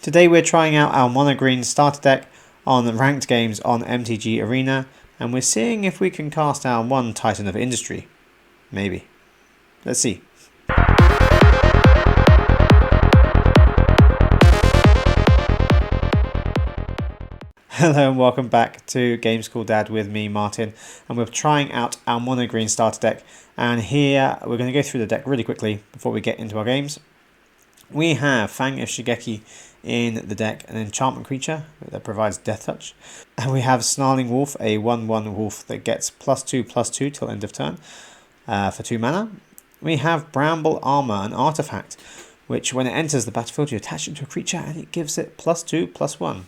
Today we're trying out our mono green starter deck on ranked games on MTG Arena, and we're seeing if we can cast down one Titan of Industry. Maybe. Let's see. Hello and welcome back to Games Called Dad with me, Martin, and we're trying out our mono green starter deck, and here we're going to go through the deck really quickly before we get into our games. We have Fang of Shigeki in the deck, an enchantment creature that provides death touch, and we have Snarling Wolf, a 1/1 wolf that gets +2/+2 till end of turn for 2 mana. We have Bramble Armor, an artifact, which when it enters the battlefield you attach it to a creature and it gives it +2/+1.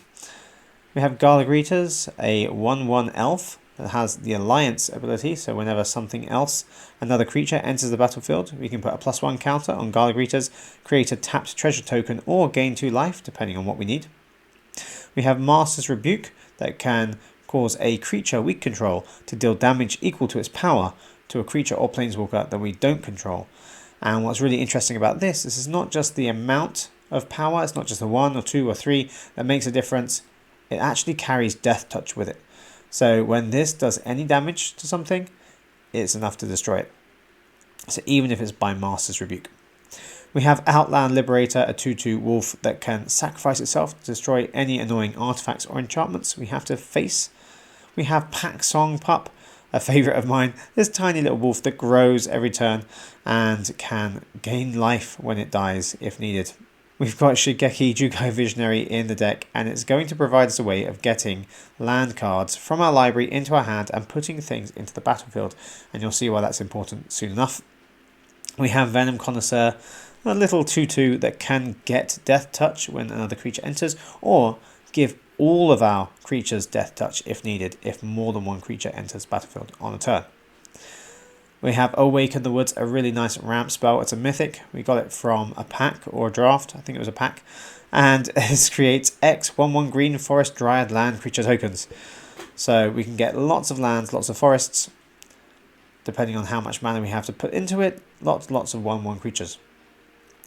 We have Garligritas, a 1/1 elf that has the Alliance ability, so whenever something else, another creature enters the battlefield, we can put a +1 counter on Garligritas, create a tapped treasure token, or gain 2 life, depending on what we need. We have Master's Rebuke that can cause a creature we control to deal damage equal to its power to a creature or planeswalker that we don't control. And what's really interesting about this is it's not just the amount of power, it's not just the 1 or 2 or 3 that makes a difference, it actually carries death touch with it. So when this does any damage to something, it's enough to destroy it. So even if it's by Master's Rebuke. We have Outland Liberator, a 2/2 wolf that can sacrifice itself to destroy any annoying artifacts or enchantments we have to face. We have Pack Song Pup, a favourite of mine, this tiny little wolf that grows every turn and can gain life when it dies if needed. We've got Shigeki Jukai Visionary in the deck, and it's going to provide us a way of getting land cards from our library into our hand and putting things into the battlefield, and you'll see why that's important soon enough. We have Venom Connoisseur, a little 2/2 that can get death touch when another creature enters, or give all of our creatures death touch if needed, if more than one creature enters battlefield on a turn. We have Awaken The Woods, a really nice ramp spell. It's a mythic. We got it from a pack or a draft. I think it was a pack. And it creates X 1/1 green forest dryad land creature tokens. So we can get lots of lands, lots of forests, depending on how much mana we have to put into it. Lots of 1/1 creatures.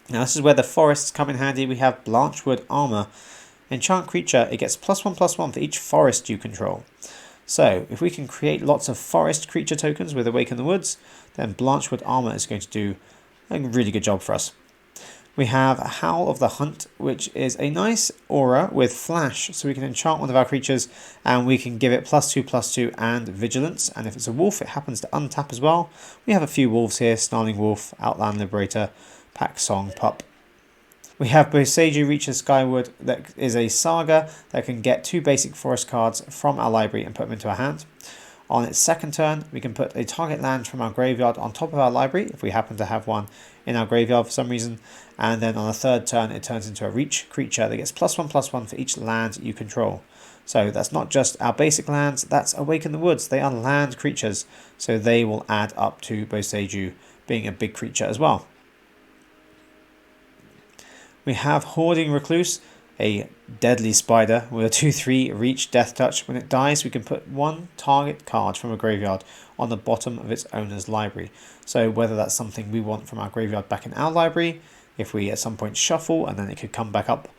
Now this is where the forests come in handy. We have Blanchwood Armor. Enchant creature, it gets +1/+1 for each forest you control. So, if we can create lots of forest creature tokens with Awaken the Woods, then Blanchwood Armor is going to do a really good job for us. We have Howl of the Hunt, which is a nice aura with flash, so we can enchant one of our creatures and we can give it +2/+2 and vigilance, and if it's a wolf it happens to untap as well. We have a few wolves here, Snarling Wolf, Outland Liberator, Pack Song Pup. We have Boseiju Reaches Skyward, that is a saga that can get 2 basic forest cards from our library and put them into our hand. On its second turn, we can put a target land from our graveyard on top of our library, if we happen to have one in our graveyard for some reason. And then on the third turn, it turns into a reach creature that gets +1/+1 for each land you control. So that's not just our basic lands, that's Awaken the Woods. They are land creatures, so they will add up to Boseiju being a big creature as well. We have Hoarding Recluse, a deadly spider with a 2/3 reach death touch. When it dies, we can put 1 target card from a graveyard on the bottom of its owner's library. So whether that's something we want from our graveyard back in our library, if we at some point shuffle and then it could come back up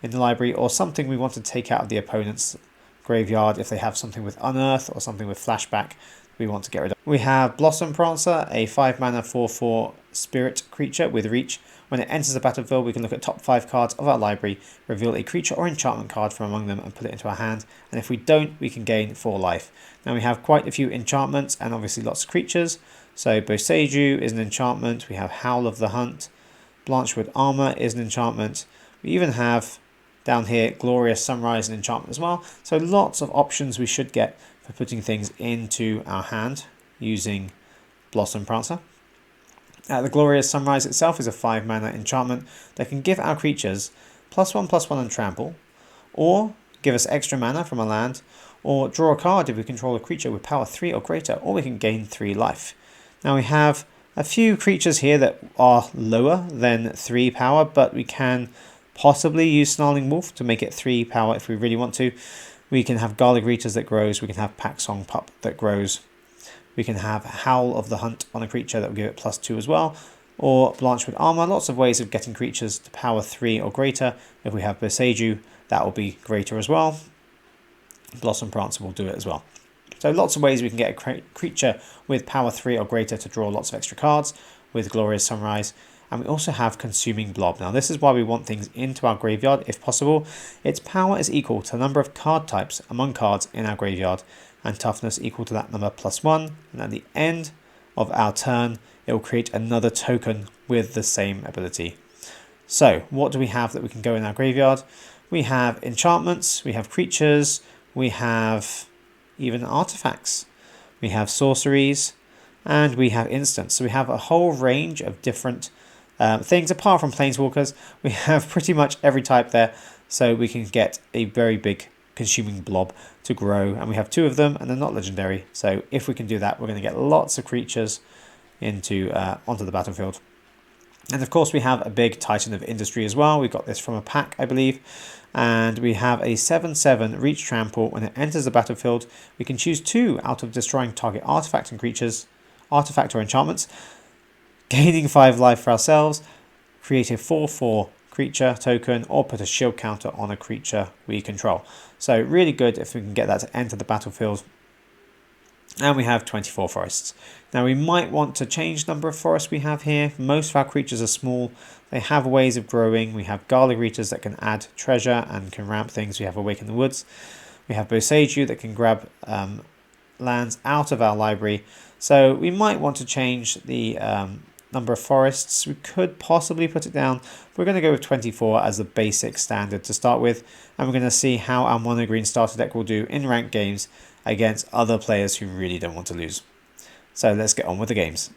in the library, or something we want to take out of the opponent's graveyard if they have something with Unearth or something with Flashback we want to get rid of. We have Blossom Prancer, a 5 mana 4/4 spirit creature with reach. When it enters the battlefield, we can look at top 5 cards of our library, reveal a creature or enchantment card from among them and put it into our hand, and if we don't, we can gain 4 life. Now we have quite a few enchantments and obviously lots of creatures. So Boseiju is an enchantment, we have Howl of the Hunt, Blanchwood Armor is an enchantment, we even have down here Glorious Sunrise, an enchantment as well. So lots of options we should get for putting things into our hand using Blossom Prancer. The Glorious Sunrise itself is a 5 mana enchantment that can give our creatures +1/+1 and trample, or give us extra mana from a land, or draw a card if we control a creature with power 3 or greater, or we can gain 3 life. Now we have a few creatures here that are lower than 3 power, but we can possibly use Snarling Wolf to make it 3 power if we really want to. We can have Garligritas that grows, we can have Pack Song Pup that grows. We can have Howl of the Hunt on a creature that will give it +2 as well. or Blanch with Armor. Lots of ways of getting creatures to power 3 or greater. If we have Boseiju, that will be greater as well. Blossom Prancer will do it as well. So lots of ways we can get a creature with power 3 or greater to draw lots of extra cards with Glorious Sunrise. And we also have Consuming Blob. Now this is why we want things into our graveyard if possible. Its power is equal to the number of card types among cards in our graveyard, and toughness equal to that number +1. And at the end of our turn, it will create another token with the same ability. So what do we have that we can go in our graveyard? We have enchantments, we have creatures, we have even artifacts, we have sorceries, and we have instants. So we have a whole range of different things. Apart from planeswalkers, we have pretty much every type there, so we can get a very big Consuming Blob to grow, and we have 2 of them and they're not legendary. So if we can do that, we're going to get lots of creatures into onto the battlefield. And of course we have a big Titan of Industry as well. We got this from a pack, I believe. And we have a 7/7 Reach Trample. When it enters the battlefield, we can choose 2 out of destroying target artifact and creatures, artifact or enchantments, gaining 5 life for ourselves, create a 4/4 creature token, or put a shield counter on a creature we control. So really good if we can get that to enter the battlefield. And we have 24 forests. Now we might want to change the number of forests we have here. Most of our creatures are small. They have ways of growing. We have Garlic Reaters that can add treasure and can ramp things. We have Awaken the Woods. We have Boseiju that can grab lands out of our library. So we might want to change the number of forests. We could possibly put it down. We're going to go with 24 as the basic standard to start with. And we're going to see how our mono green starter deck will do in ranked games against other players who really don't want to lose. So let's get on with the games.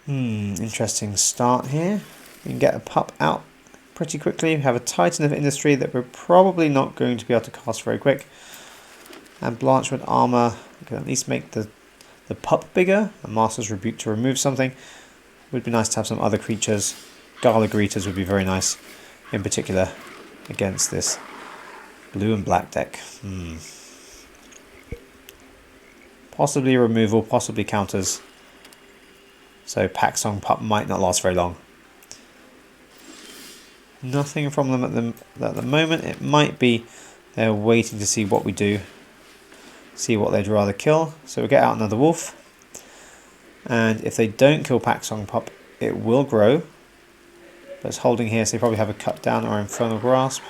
Interesting start here. We can get a pup out pretty quickly. We have a Titan of Industry that we're probably not going to be able to cast very quick. And Blanch with Armor, we can at least make the pup bigger. A Master's Rebuke to remove something. Would be nice to have some other creatures. Garlic Reaters would be very nice, in particular against this blue and black deck. Possibly removal, possibly counters. So Pack Song Pup might not last very long. Nothing from them at the moment. It might be they're waiting to see what we do. See what they'd rather kill. So we'll get out another wolf. And if they don't kill Pack Song Pup, it will grow. But it's holding here, so they probably have a Cut Down or Infernal Grasp.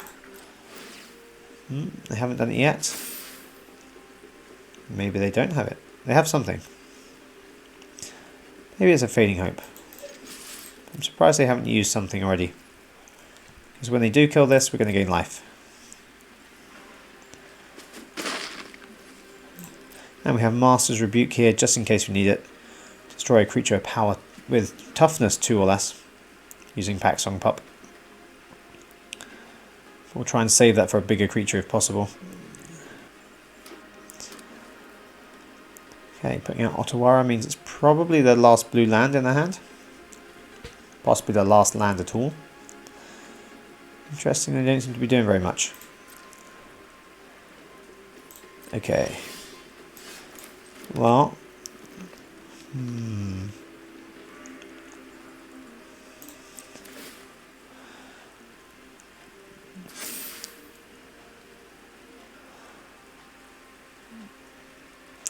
They haven't done it yet. Maybe they don't have it. They have something. Maybe it's a Fading Hope. I'm surprised they haven't used something already. Because when they do kill this, we're going to gain life. And we have Master's Rebuke here, just in case we need it. Destroy a creature of power with toughness 2 or less, using Pack Song Pup. We'll try and save that for a bigger creature if possible. Okay, putting out Otawara means it's probably the last blue land in their hand. Possibly the last land at all. Interesting, they don't seem to be doing very much. Okay. Well.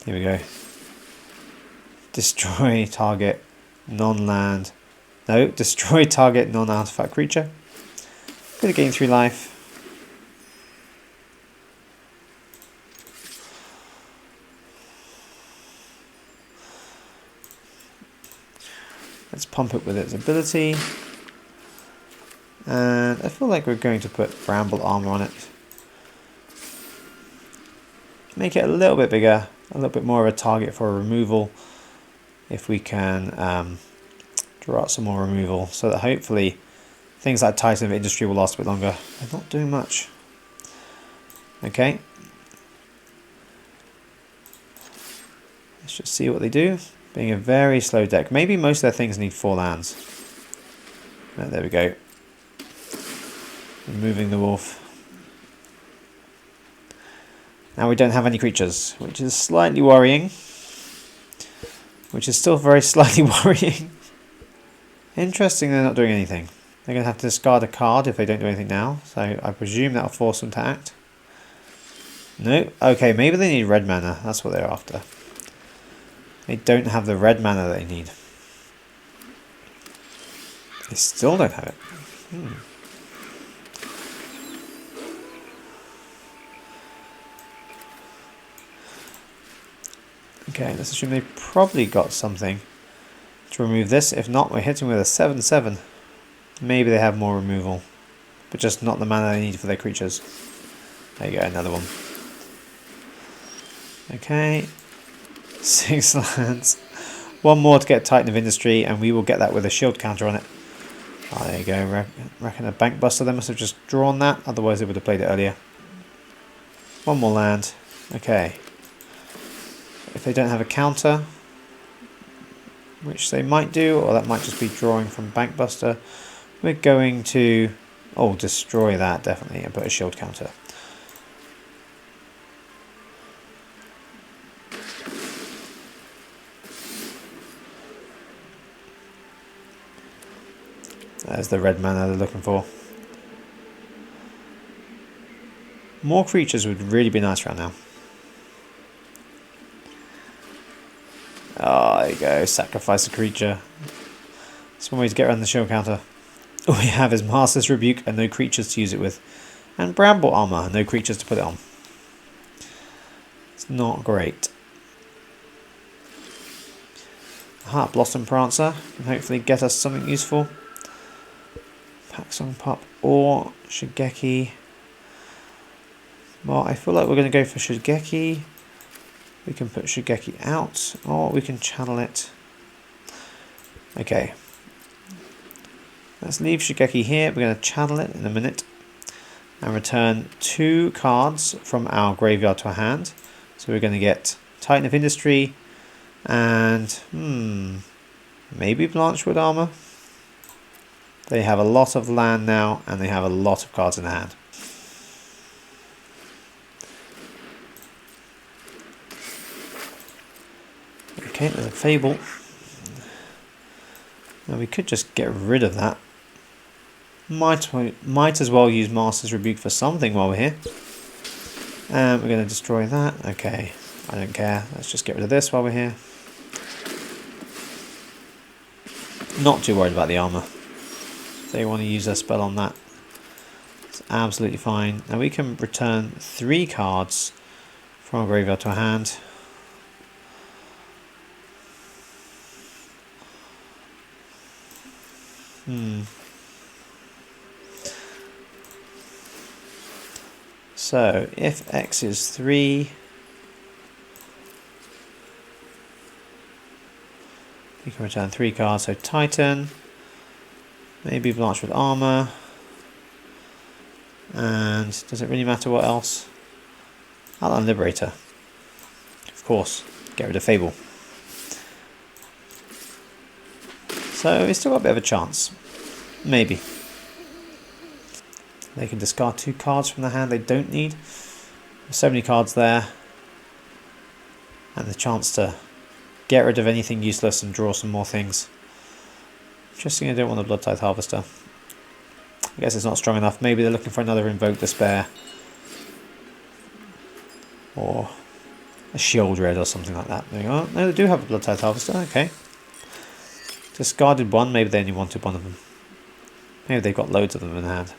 Here we go. Destroy target non-land. No, destroy target non-artifact creature. Gonna gain 3 life. Let's pump it with its ability. And I feel like we're going to put Bramble Armor on it. Make it a little bit bigger, a little bit more of a target for a removal. If we can draw out some more removal, so that hopefully things like Titan of Industry will last a bit longer. They're not doing much. Okay. Let's just see what they do. Being a very slow deck. Maybe most of their things need 4 lands. Oh, there we go. Removing the wolf. Now we don't have any creatures, which is slightly worrying. which is still very slightly worrying. Interesting they're not doing anything. They're going to have to discard a card if they don't do anything now, so I presume that'll force them to act. No? Okay, maybe they need red mana, that's what they're after. They don't have the red mana they need. They still don't have it. Okay, let's assume they probably got something to remove this. If not, we're hitting with a 7/7. Maybe they have more removal, but just not the mana they need for their creatures. There you go, another one. Okay, 6 lands. One more to get Titan of Industry, and we will get that with a shield counter on it. Oh, there you go. Reckon a Bank Buster. They must have just drawn that, otherwise they would have played it earlier. One more land. Okay. If they don't have a counter, which they might do, or that might just be drawing from Bank Buster, we're going to destroy that definitely and put a shield counter. There's the red mana they're looking for. More creatures would really be nice right now. Oh, there you go. Sacrifice a creature. That's one way to get around the shield counter. All we have is Master's Rebuke and no creatures to use it with. And Bramble Armor, no creatures to put it on. It's not great. Heart Blossom Prancer can hopefully get us something useful. Paxson Pup or Shigeki. Well, I feel like we're going to go for Shigeki. We can put Shigeki out, or we can channel it. Okay. Let's leave Shigeki here. We're going to channel it in a minute. And return 2 cards from our graveyard to our hand. So we're going to get Titan of Industry and maybe Blanchwood Armor. They have a lot of land now, and they have a lot of cards in their hand. Okay, there's a Fable. Now we could just get rid of that. Might as well use Master's Rebuke for something while we're here. And we're going to destroy that. Okay, I don't care. Let's just get rid of this while we're here. Not too worried about the armor. If they want to use their spell on that, it's absolutely fine. Now we can return 3 cards from our graveyard to our hand. So if X is 3, you can return 3 cards. So Titan, maybe Blanchwood Armor, and does it really matter what else? Outland Liberator, of course. Get rid of Fable. So it's still got a bit of a chance. Maybe. They can discard 2 cards from the hand they don't need. There's so many cards there. And the chance to get rid of anything useless and draw some more things. Interesting, I don't want a Blood Tithe Harvester. I guess it's not strong enough. Maybe they're looking for another Invoke Despair. Or a Shield Red or something like that. There you go. No, they do have a Blood Tithe Harvester. Okay. Discarded 1. Maybe they only wanted 1 of them. Maybe they've got loads of them in hand.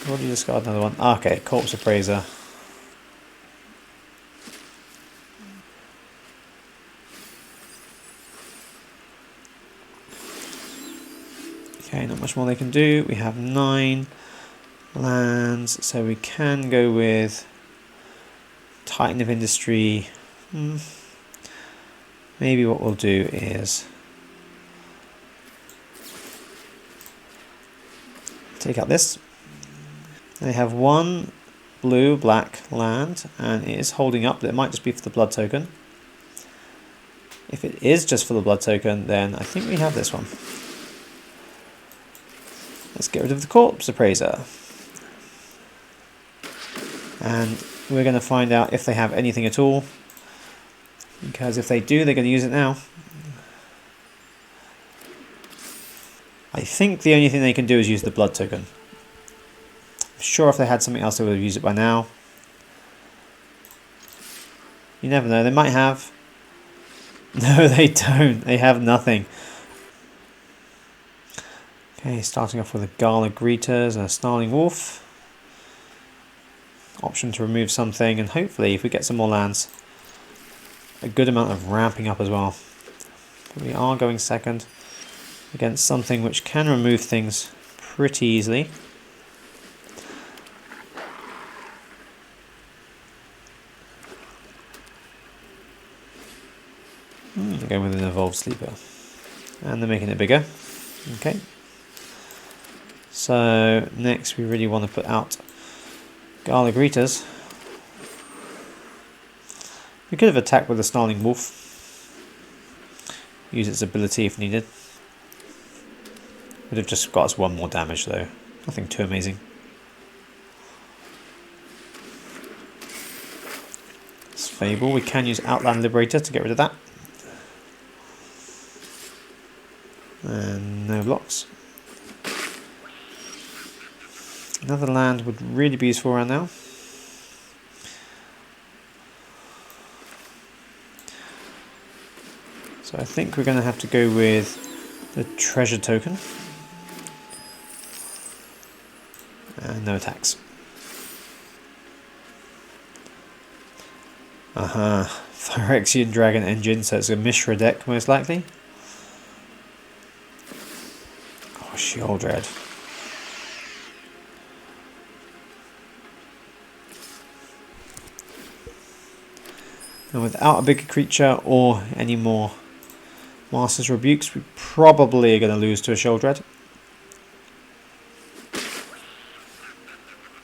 What do you discard another one? Okay, Corpse Appraiser. Okay, not much more they can do. We have 9 lands, so we can go with Titan of Industry. Maybe what we'll do is take out this. They have 1 blue-black land, and it is holding up. It might just be for the blood token. If it is just for the blood token, then I think we have this one. Let's get rid of the Corpse Appraiser. And we're going to find out if they have anything at all. Because if they do, they're going to use it now. I think the only thing they can do is use the blood token. I'm sure if they had something else they would have used it by now. You never know, they might have. No, they don't. They have nothing. Okay, starting off with a Gala Greeters and a Snarling Wolf. Option to remove something, and hopefully if we get some more lands, a good amount of ramping up as well. But we are going second against something which can remove things pretty easily. They're going with an Evolved Sleeper. And they're making it bigger. Okay. So next we really want to put out Gala Greeters. We could have attacked with a Snarling Wolf. Use its ability if needed. Would have just got us one more damage though. Nothing too amazing. It's Fable. We can use Outland Liberator to get rid of that. And no blocks. Another land would really be useful around now. So I think we're going to have to go with the treasure token. And no attacks. Phyrexian Dragon Engine, so it's a Mishra deck most likely. Oh, Sheoldred. And without a bigger creature or any more Master's Rebukes, we probably are going to lose to a Sheoldred.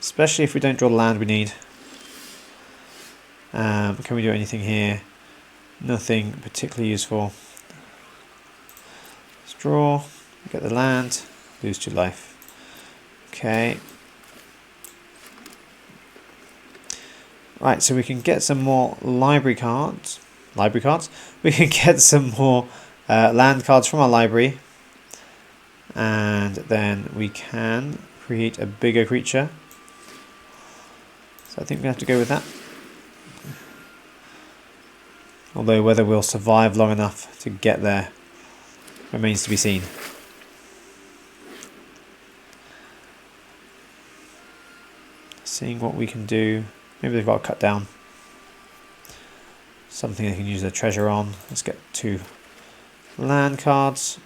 Especially if we don't draw the land we need. Can we do anything here? Nothing particularly useful. Let's draw, get the land, lose 2 life. Okay. Right, so we can get some more library cards. We can get some more land cards from our library. And then we can create a bigger creature. So I think we have to go with that. Although whether we'll survive long enough to get there remains to be seen. Seeing what we can do. Maybe they've got to cut down. Something they can use their treasure on. Let's get 2 land cards.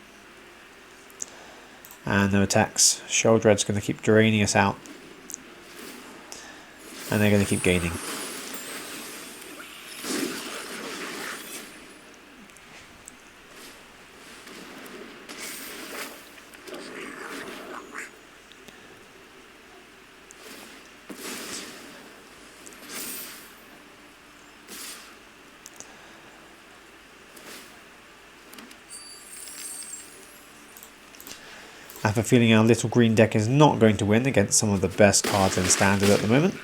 And no attacks. Sheoldred's going to keep draining us out. And they're going to keep gaining. I have a feeling our little green deck is not going to win against some of the best cards in Standard at the moment.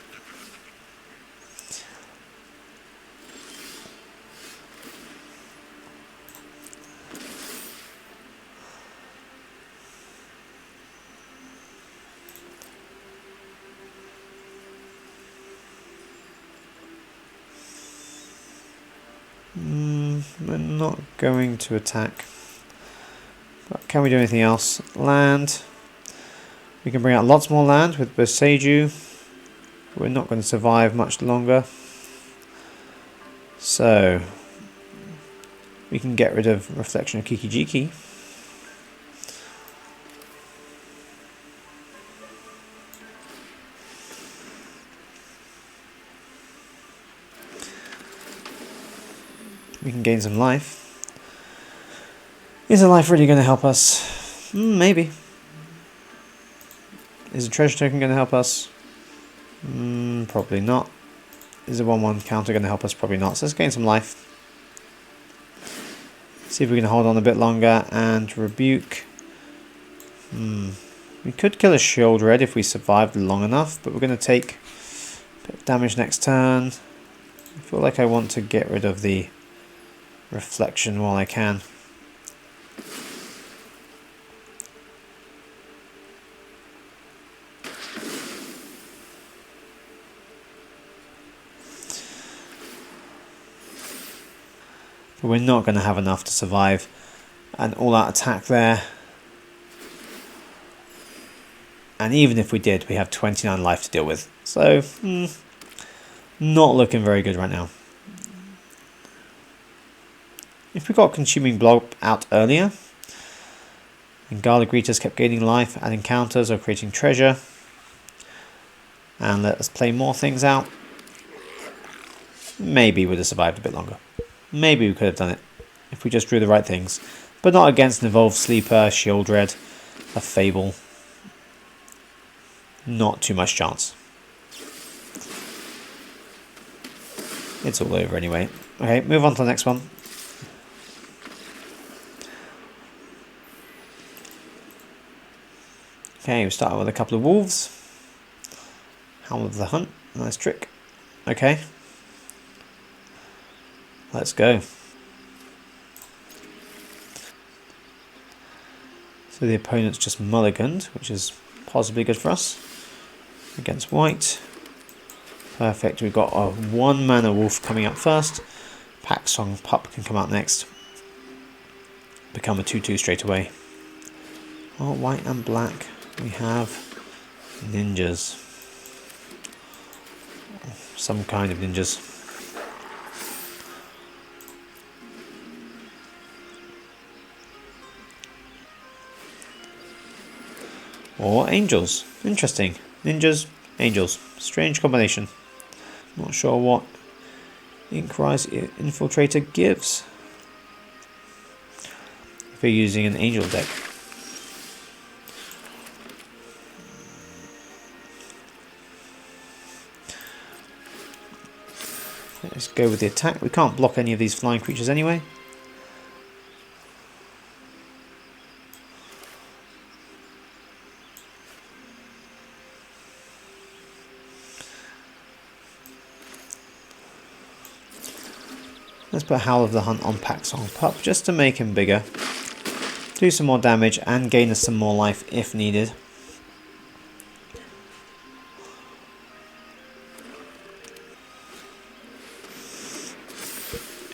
We're not going to attack. But can we do anything else? Land. We can bring out lots more land with Boseiju. We're not going to survive much longer. So we can get rid of Reflection of Kiki-Jiki. We can gain some life. Is a life really going to help us? Maybe. Is a treasure token going to help us? Probably not. Is a 1/1 counter going to help us? Probably not. So let's gain some life. See if we can hold on a bit longer and rebuke. We could kill a Sheoldred if we survived long enough, but we're going to take a bit of damage next turn. I feel like I want to get rid of the reflection while I can. But we're not going to have enough to survive an all-out attack there. And even if we did, we have 29 life to deal with. So, not looking very good right now. If we got Consuming Blob out earlier, and Grixis kept gaining life, adding counters or creating treasure, and let us play more things out, maybe we would have survived a bit longer. Maybe we could have done it if we just drew the right things. But not against an Evolved Sleeper, Shieldred, a Fable. Not too much chance. It's all over anyway. Okay, move on to the next one. Okay, we start with a couple of wolves. Howl of the Hunt, nice trick. Okay. Let's go. So the opponent's just mulliganed, which is possibly good for us. Against white. Perfect, we've got a 1 mana wolf coming up first. Pack Song Pup can come out next. Become a 2/2 straight away. Oh, white and black. We have ninjas. Some kind of ninjas. Or angels. Interesting. Ninjas, angels. Strange combination. Not sure what Inkrise Infiltrator gives if we're using an angel deck. Let's go with the attack. We can't block any of these flying creatures anyway. Let's put Howl of the Hunt on Pack Song Pup just to make him bigger. Do some more damage and gain us some more life if needed.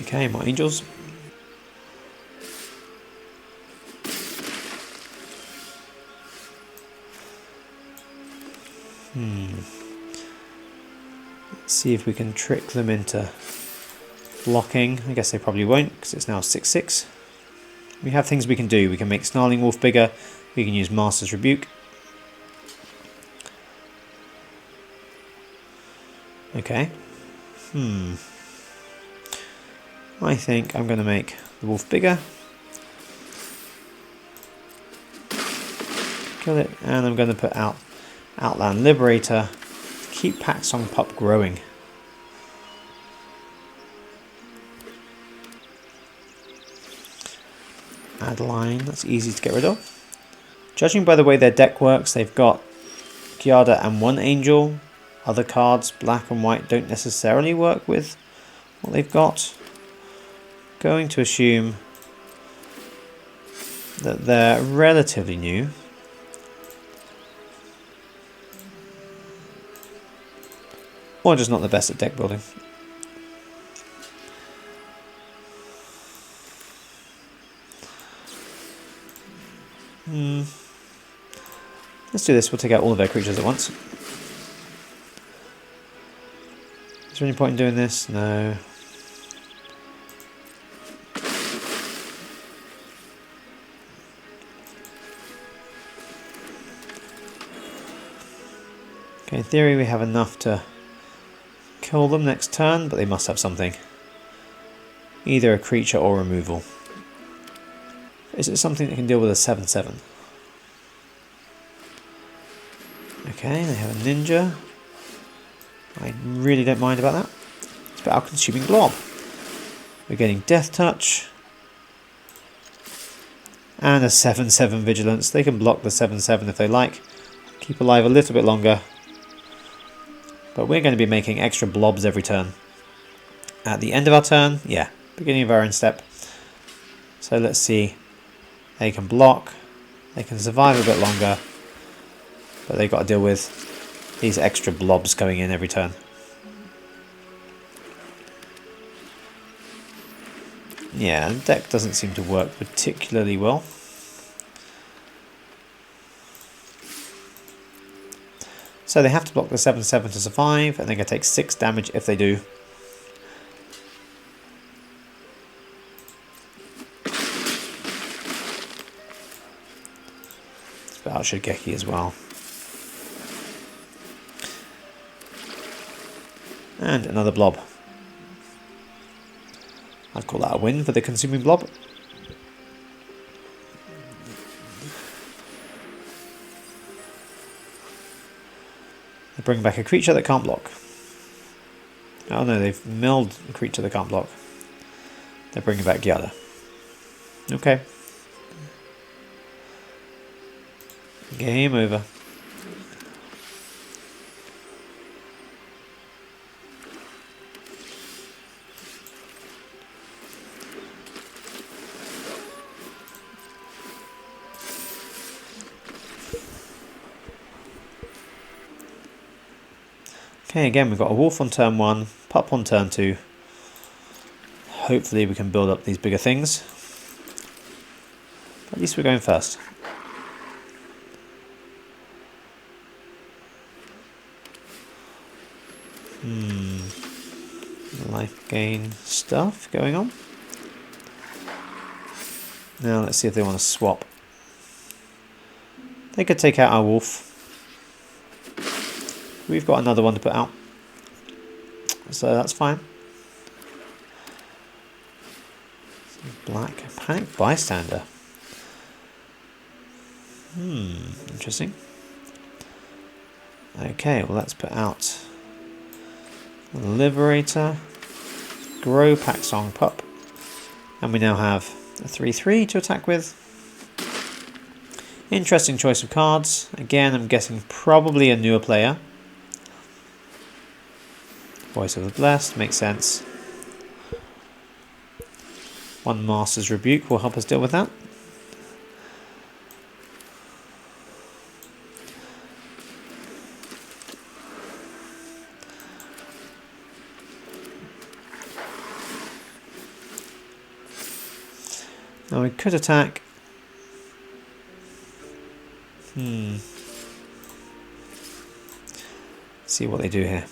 Okay, more angels. Let's see if we can trick them into blocking. I guess they probably won't because it's now 6/6. We have things we can do. We can make Snarling Wolf bigger. We can use Master's Rebuke. Okay. I think I'm going to make the wolf bigger. Kill it, and I'm going to put out Outland Liberator to keep Pack Song Pup growing. Add line, that's easy to get rid of. Judging by the way their deck works, they've got Giada and 1 angel. Other cards, black and white, don't necessarily work with what they've got. Going to assume that they're relatively new. Or just not the best at deck building. Let's do this, we'll take out all of their creatures at once. Is there any point in doing this? No. Okay, in theory we have enough to kill them next turn, but they must have something. Either a creature or removal. Is it something that can deal with a 7/7? Okay, they have a ninja. I really don't mind about that. Let's put our Consuming Blob. We're getting Death Touch. And a 7/7 Vigilance. They can block the 7/7 if they like. Keep alive a little bit longer. But we're going to be making extra blobs every turn. At the end of our turn, yeah, beginning of our end step, So let's see. They can block. They can survive a bit longer. But they've got to deal with these extra blobs going in every turn. Yeah, the deck doesn't seem to work particularly well. So they have to block the 7/7 to survive, and they're going to take 6 damage if they do. Let's put out Shigeki as well. And another blob. I'd call that a win for the consuming blob. They bring back a creature that can't block. Oh no, they've milled a creature that can't block. They're bringing back Gyada. Okay. Game over. Okay, again we've got a wolf on turn 1, pup on turn 2. Hopefully we can build up these bigger things. At least we're going first. Lifegain stuff going on. Now let's see if they want to swap. They could take out our wolf. We've got another one to put out, so that's fine. Black Panic Bystander. Interesting. Okay, well let's put out Liberator, Grow Packsong Pup, and we now have a 3/3 to attack with. Interesting choice of cards. Again, I'm guessing probably a newer player. Voice of the Blessed makes sense. One Master's Rebuke will help us deal with that. Now we could attack. See what they do here.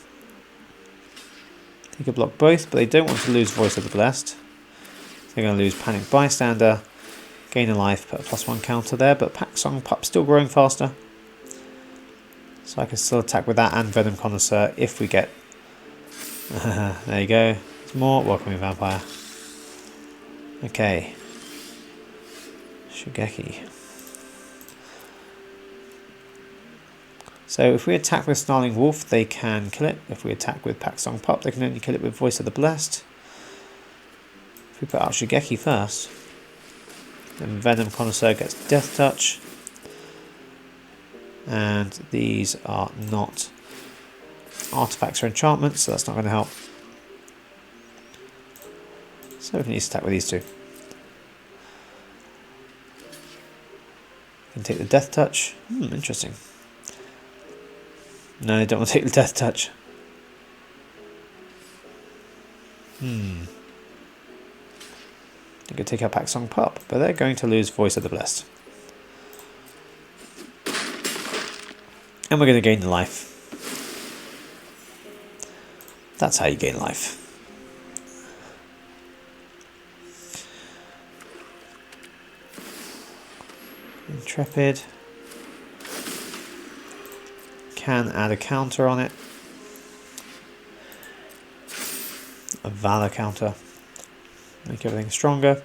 They could block both, but they don't want to lose Voice of the Blessed. They're going to lose Panic Bystander, gain a life, put a +1 counter there, but Packsong Pup's still growing faster. So I can still attack with that and Venom Connoisseur if we get... there you go. There's more. Welcoming Vampire. Okay. Shigeki. So if we attack with Snarling Wolf, they can kill it. If we attack with Packsong Pup, they can only kill it with Voice of the Blessed. If we put out Shigeki first, then Venom Connoisseur gets Death Touch. And these are not artifacts or enchantments, so that's not going to help. So we can use attack with these two. We can take the Death Touch. Interesting. No, they don't want to take the Death Touch. They could take out Packsong Pup, but they're going to lose Voice of the Blessed. And we're going to gain the life. That's how you gain life. Intrepid. Can add a counter on it. A Valor counter. Make everything stronger.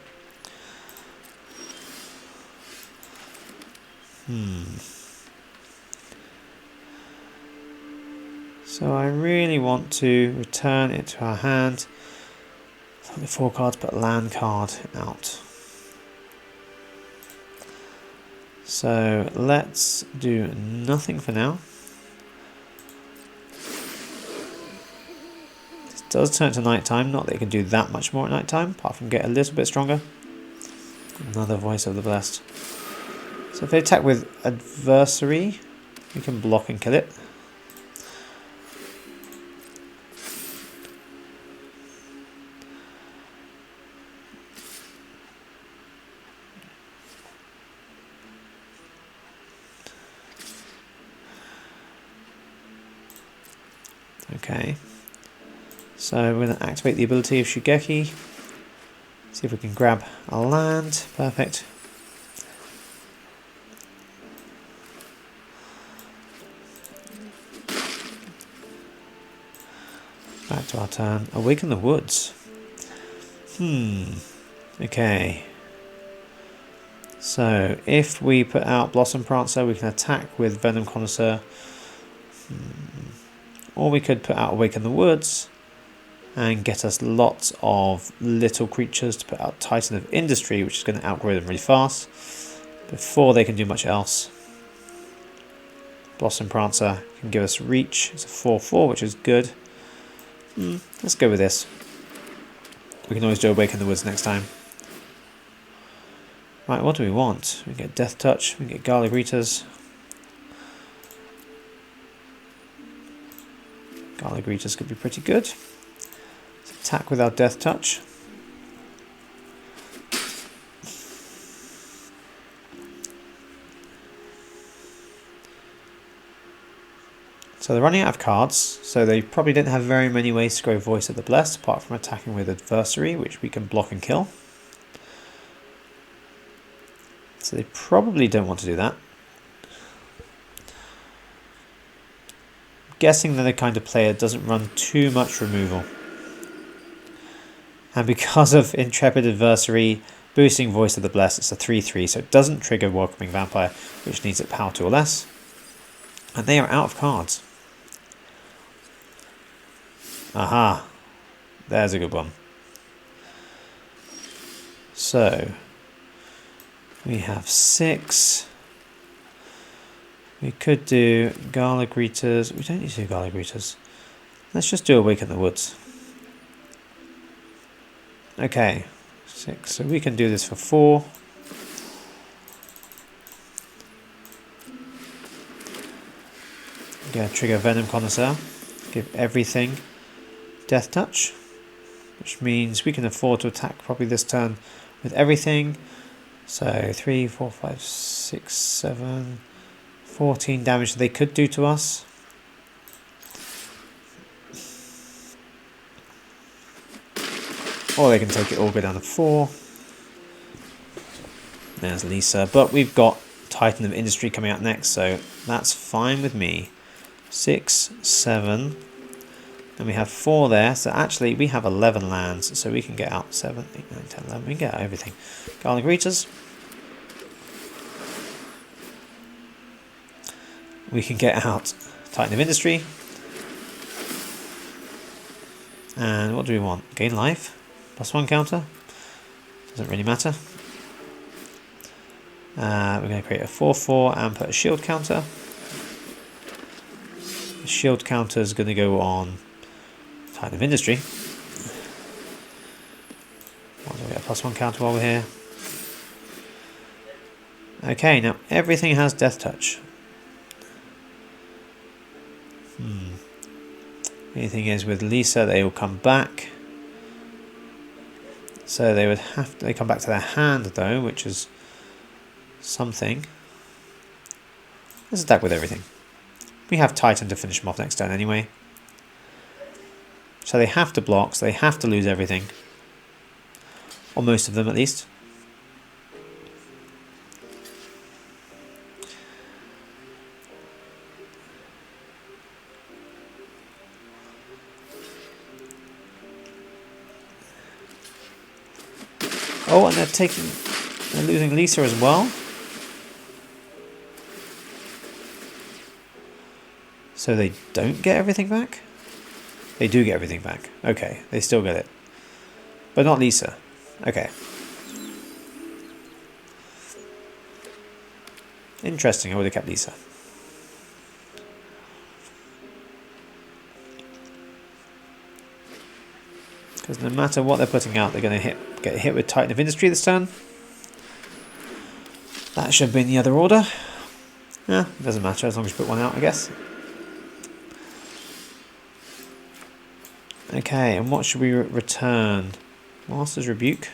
So I really want to return it to our hand. Top the 4 cards, put a land card out. So let's do nothing for now. This does turn to night time, not that it can do that much more at night time, apart from get a little bit stronger. Another Voice of the Blessed. So if they attack with Adversary, we can block and kill it. Okay, so we're going to activate the ability of Shugeki. See if we can grab a land. Perfect. Back to our turn. Awaken the Woods. Okay. So if we put out Blossom Prancer, we can attack with Venom Connoisseur. Or we could put out Awaken the Woods and get us lots of little creatures to put out Titan of Industry, which is going to outgrow them really fast before they can do much else. Blossom Prancer can give us reach. It's a 4/4, which is good. Let's go with this. We can always do Awaken the Woods next time. Right, what do we want? We get Death Touch, we get Garlic Greeters. Garlic Greeters could be pretty good. Let's attack with our Death Touch. So they're running out of cards, so they probably didn't have very many ways to go Voice of the Blessed, apart from attacking with Adversary, which we can block and kill. So they probably don't want to do that. I'm guessing they're the kind of player that doesn't run too much removal. And because of Intrepid Adversary boosting Voice of the Blessed, it's a 3/3, so it doesn't trigger Welcoming Vampire, which needs it power 2 or less. And they are out of cards. Aha, there's a good one. So we have 6. We could do Garlic Greeters. We don't need to do Garlic Greeters. Let's just do Awaken the Woods. Okay, 6. So we can do this for 4. We're going to trigger Venom Connoisseur. Give everything Death Touch, which means we can afford to attack probably this turn with everything. So 3, 4, 5, 6, 7, 14 damage they could do to us. Or they can take it all, go down to 4. There's Lisa, but we've got Titan of Industry coming out next, so that's fine with me. 6, 7, and we have 4 there, so actually we have 11 lands, so we can get out 7, 8, 9, 10, 11, we can get out everything. Garlic Greeters. We can get out Titan of Industry. And what do we want? Gain life? +1 counter? Doesn't really matter. We're going to create a 4/4 and put a shield counter. The shield counter is going to go on Titan of Industry. Might as well get a +1 counter while we're here. Okay, now everything has Death Touch. Anything is with Lisa, they will come back. So they would have to, they come back to their hand though, which is something. Let's attack with everything. We have Titan to finish them off next turn anyway. So they have to block, so they have to lose everything. Or most of them at least. Oh, and they're losing Lisa as well. So they don't get everything back? They do get everything back. Okay, they still get it. But not Lisa. Okay. Interesting, I would have kept Lisa. Because no matter what they're putting out, they're going to get hit with Titan of Industry this turn. That should be in the other order. Yeah, it doesn't matter as long as you put one out, I guess. Okay, and what should we return? Master's Rebuke.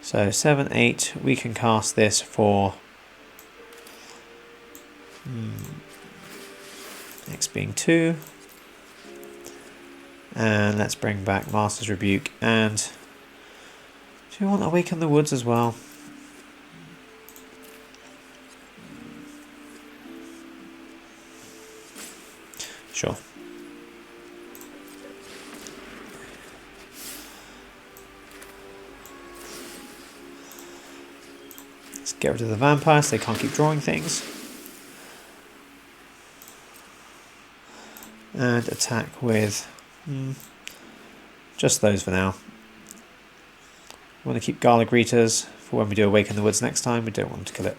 So 7, 8, we can cast this for X being 2. And let's bring back Master's Rebuke. And do we want Awaken the Woods as well? Sure. Let's get rid of the vampires so they can't keep drawing things. And attack with just those for now. We want to keep Garlic Greeters for when we do Awaken the Woods next time. We don't want to kill it.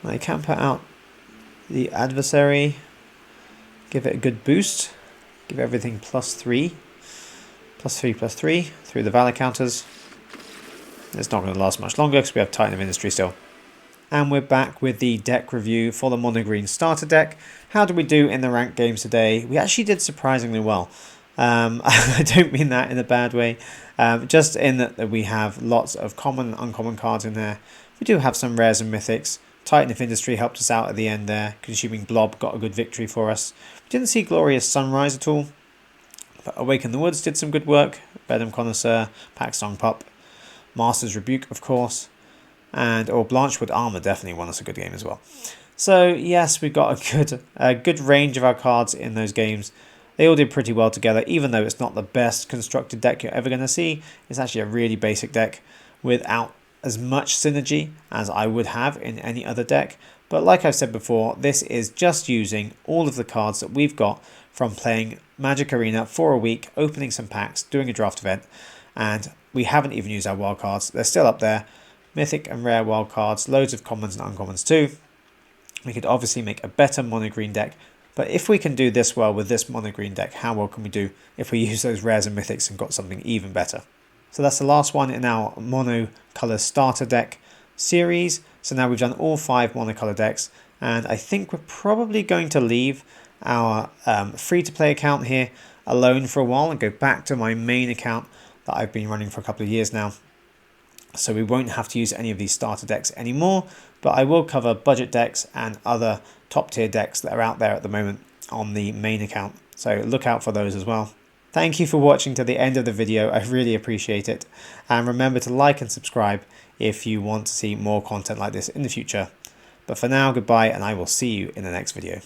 I can put out the adversary, give it a good boost, give everything +3, +3/+3 through the valor counters. It's not going to last much longer because we have Titan of Industry still. And we're back with the deck review for the Mono Green starter deck. How did we do in the ranked games today? We actually did surprisingly well. I don't mean that in a bad way, just in that we have lots of common and uncommon cards in there. We do have some rares and mythics. Titan of Industry helped us out at the end there. Consuming Blob got a good victory for us. We didn't see Glorious Sunrise at all, but Awaken the Woods did some good work. Bedlam Connoisseur, Pack Song Pup, Master's Rebuke, of course, and Blanchwood Armor definitely won us a good game as well. So yes, we got a good range of our cards in those games. They all did pretty well together, even though it's not the best constructed deck you're ever going to see. It's actually a really basic deck without as much synergy as I would have in any other deck. But like I've said before, this is just using all of the cards that we've got from playing Magic Arena for a week, opening some packs, doing a draft event, and we haven't even used our wild cards. They're still up there. Mythic and rare wild cards, loads of commons and uncommons too. We could obviously make a better mono green deck, but if we can do this well with this mono green deck, how well can we do if we use those rares and mythics and got something even better? So that's the last one in our mono color starter deck series. So now we've done all 5 monocolor decks, and I think we're probably going to leave our free-to-play account here alone for a while and go back to my main account that I've been running for a couple of years now. So we won't have to use any of these starter decks anymore, but I will cover budget decks and other top tier decks that are out there at the moment on the main account. So look out for those as well. Thank you for watching to the end of the video. I really appreciate it. And remember to like and subscribe if you want to see more content like this in the future. But for now, goodbye, and I will see you in the next video.